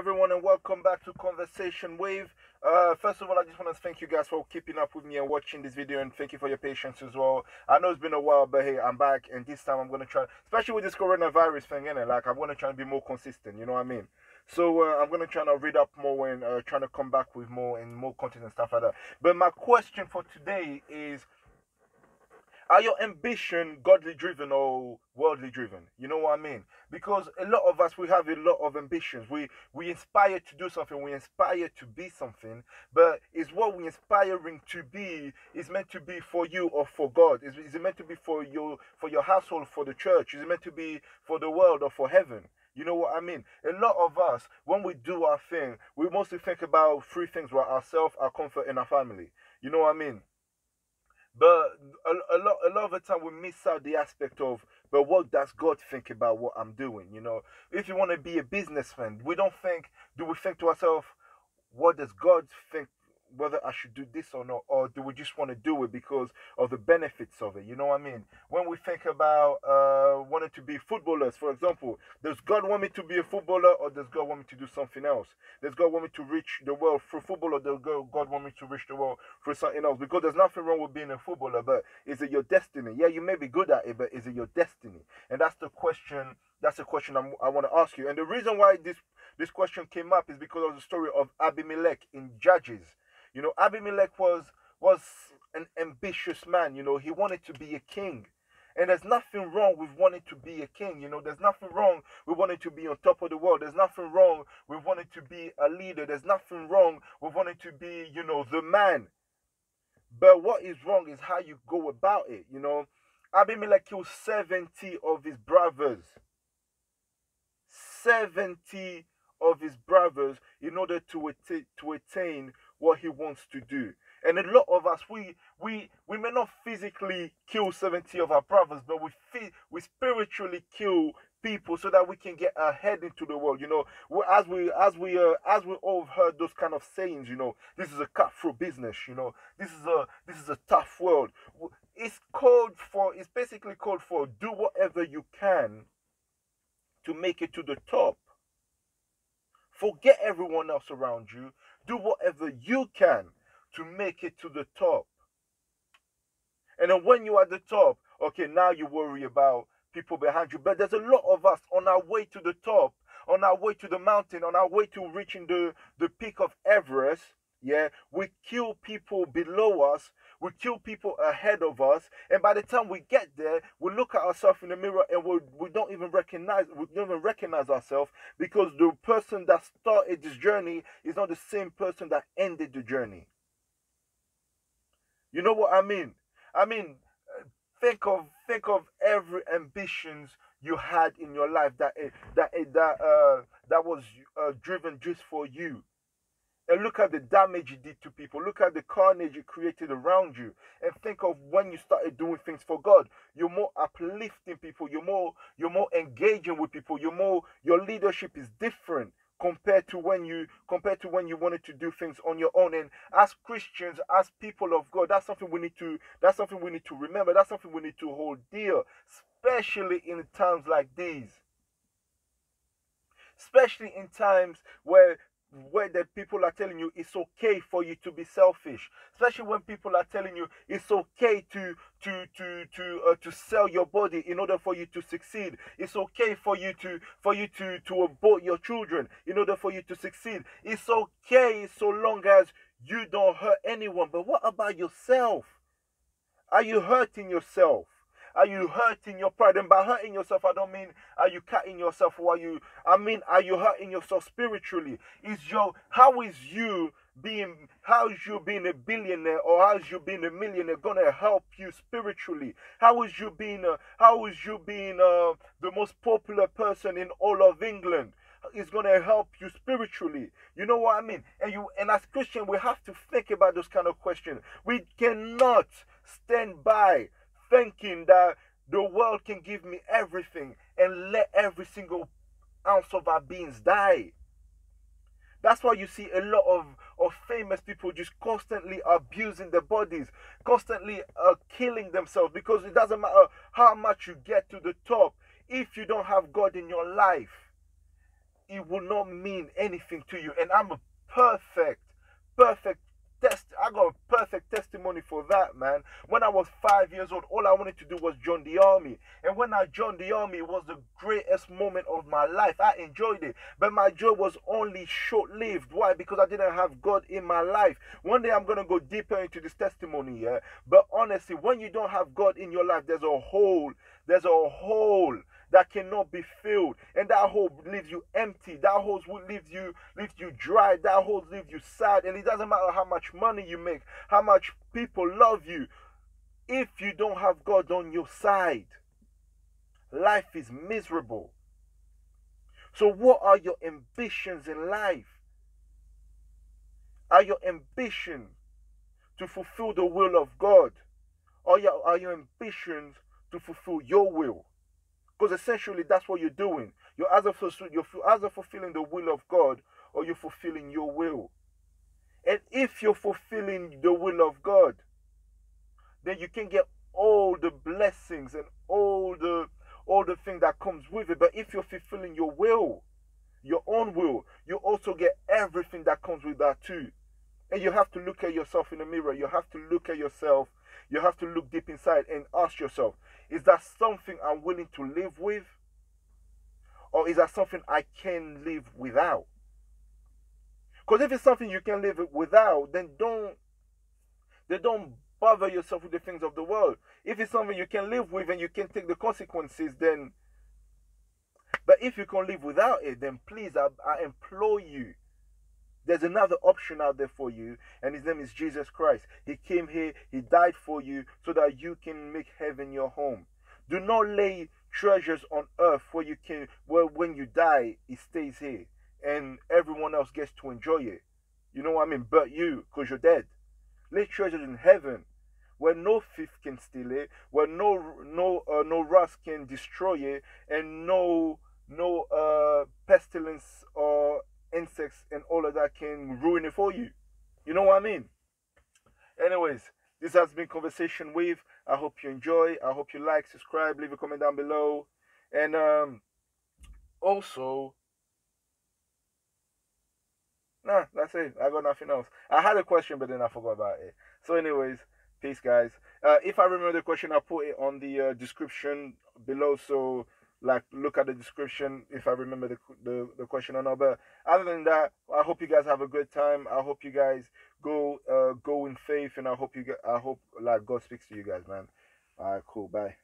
everyone, and welcome back to Conversation Wave. First of all, I just want to thank you guys for keeping up with me and watching this video, and thank you for your patience as well. I know it's been a while, but hey, I'm back, and this time I'm going to try, especially with this coronavirus thing, innit? Like, I'm going to try and be more consistent, you know what I mean? So, I'm going to try to read up more and trying to come back with more and more content and stuff like that. But my question for today is, are your ambition godly driven or worldly driven? You know what I mean? Because a lot of us, we have a lot of ambitions. We inspire to do something. We inspire to be something. But is what we inspiring to be is meant to be for you or for God? Is it meant to be for your household, for the church? Is it meant to be for the world or for heaven? You know what I mean? A lot of us, when we do our thing, we mostly think about three things: right? Ourselves, our comfort, and our family. You know what I mean? But a lot of the time we miss out the aspect of, but what does God think about what I'm doing? You know, if you want to be a businessman, do we think to ourselves, what does God think whether I should do this or not, or do we just want to do it because of the benefits of it? You know what I mean? When we think about wanting to be footballers, for example, does God want me to be a footballer, or does God want me to do something else? Does God want me to reach the world through football, or does God want me to reach the world through something else? Because there's nothing wrong with being a footballer, but is it your destiny? Yeah, you may be good at it, but is it your destiny? And that's the question. That's the question I want to ask you. And the reason why this question came up is because of the story of Abimelech in Judges. You know, Abimelech was an ambitious man. You know, he wanted to be a king. And there's nothing wrong with wanting to be a king. You know, there's nothing wrong with wanting to be on top of the world. There's nothing wrong with wanting to be a leader. There's nothing wrong with wanting to be, the man. But what is wrong is how you go about it. You know, Abimelech killed 70 of his brothers. 70 of his brothers in order to attain what he wants to do. And a lot of us, we may not physically kill 70 of our brothers, but we spiritually kill people so that we can get ahead into the world. You know, as we all heard those kind of sayings. You know, this is a cutthroat business. You know, this is a tough world. It's basically called for, do whatever you can to make it to the top. Forget everyone else around you. Do whatever you can to make it to the top. And then when you're at the top, okay, now you worry about people behind you. But there's a lot of us on our way to the top, on our way to the mountain, on our way to reaching the peak of Everest. Yeah, we kill people below us, we kill people ahead of us, and by the time we get there, we look at ourselves in the mirror and we don't even recognize ourselves, because the person that started this journey is not the same person that ended the journey. You know what I mean? I mean, think of every ambitions you had in your life that was driven just for you. And look at the damage it did to people. Look at the carnage it created around you. And think of when you started doing things for God. You're more uplifting people. You're more engaging with people. Your leadership is different compared to when you wanted to do things on your own. And as Christians, as people of God, that's something we need to remember. That's something we need to hold dear, especially in times like these. Especially in times where the people are telling you it's okay for you to be selfish, especially when people are telling you it's okay to sell your body in order for you to succeed. It's okay for you to abort your children in order for you to succeed. It's okay so long as you don't hurt anyone. But what about yourself? Are you hurting yourself? Are you hurting your pride? And by hurting yourself, I don't mean are you cutting yourself, or are you hurting yourself spiritually? How is you being a billionaire, or how is you being a millionaire gonna help you spiritually? How is you being the most popular person in all of England is gonna help you spiritually? You know what I mean? And as Christians, we have to think about those kind of questions. We cannot stand by thinking that the world can give me everything and let every single ounce of our beings die. That's why you see a lot of famous people just constantly abusing their bodies, constantly killing themselves, because it doesn't matter how much you get to the top if you don't have God in your life. it will not mean anything to you. And I'm a perfect I got a perfect testimony for that, man. When I was 5 years old, all I wanted to do was join the army. And when I joined the army, it was the greatest moment of my life. I enjoyed it. But my joy was only short-lived. Why? Because I didn't have God in my life. One day I'm going to go deeper into this testimony, yeah? But honestly, when you don't have God in your life, there's a hole. There's a hole that cannot be filled, and that hole leaves you empty. That hole will leaves you dry. That hole leaves you sad. And it doesn't matter how much money you make, how much people love you. If you don't have God on your side, life is miserable. So what are your ambitions in life? Are your ambitions to fulfill the will of God? Or are your ambitions to fulfill your will? Because essentially that's what you're doing. You're either fulfilling the will of God, or you're fulfilling your will. And if you're fulfilling the will of God, then you can get all the blessings and all the thing that comes with it. But if you're fulfilling your will, your own will, you also get everything that comes with that too. And you have to look at yourself in the mirror. You have to look at yourself. You have to look deep inside and ask yourself, is that something I'm willing to live with? Or is that something I can live without? Because if it's something you can live without, then don't bother yourself with the things of the world. If it's something you can live with and you can take the consequences, then... But if you can live without it, then please, I implore you, there's another option out there for you, and his name is Jesus Christ. He came here, he died for you, so that you can make heaven your home. Do not lay treasures on earth where you can, well, when you die, it stays here, and everyone else gets to enjoy it. You know what I mean? But you, because you're dead. Lay treasures in heaven, where no thief can steal it, where no rust can destroy it, and no pestilence or insects and all of that can ruin it for you. You know what I mean? Anyways, this has been Conversation With. I hope you enjoy. I hope you like, subscribe, leave a comment down below. And also, nah, that's it. I got nothing else. I had a question, but then I forgot about it. So anyways, peace, guys. If I remember the question, I'll put it on the description below. So like, look at the description if I remember the question or not. But other than that, I hope you guys have a good time. I hope you guys go in faith, and I hope like God speaks to you guys, man. All right, cool. Bye.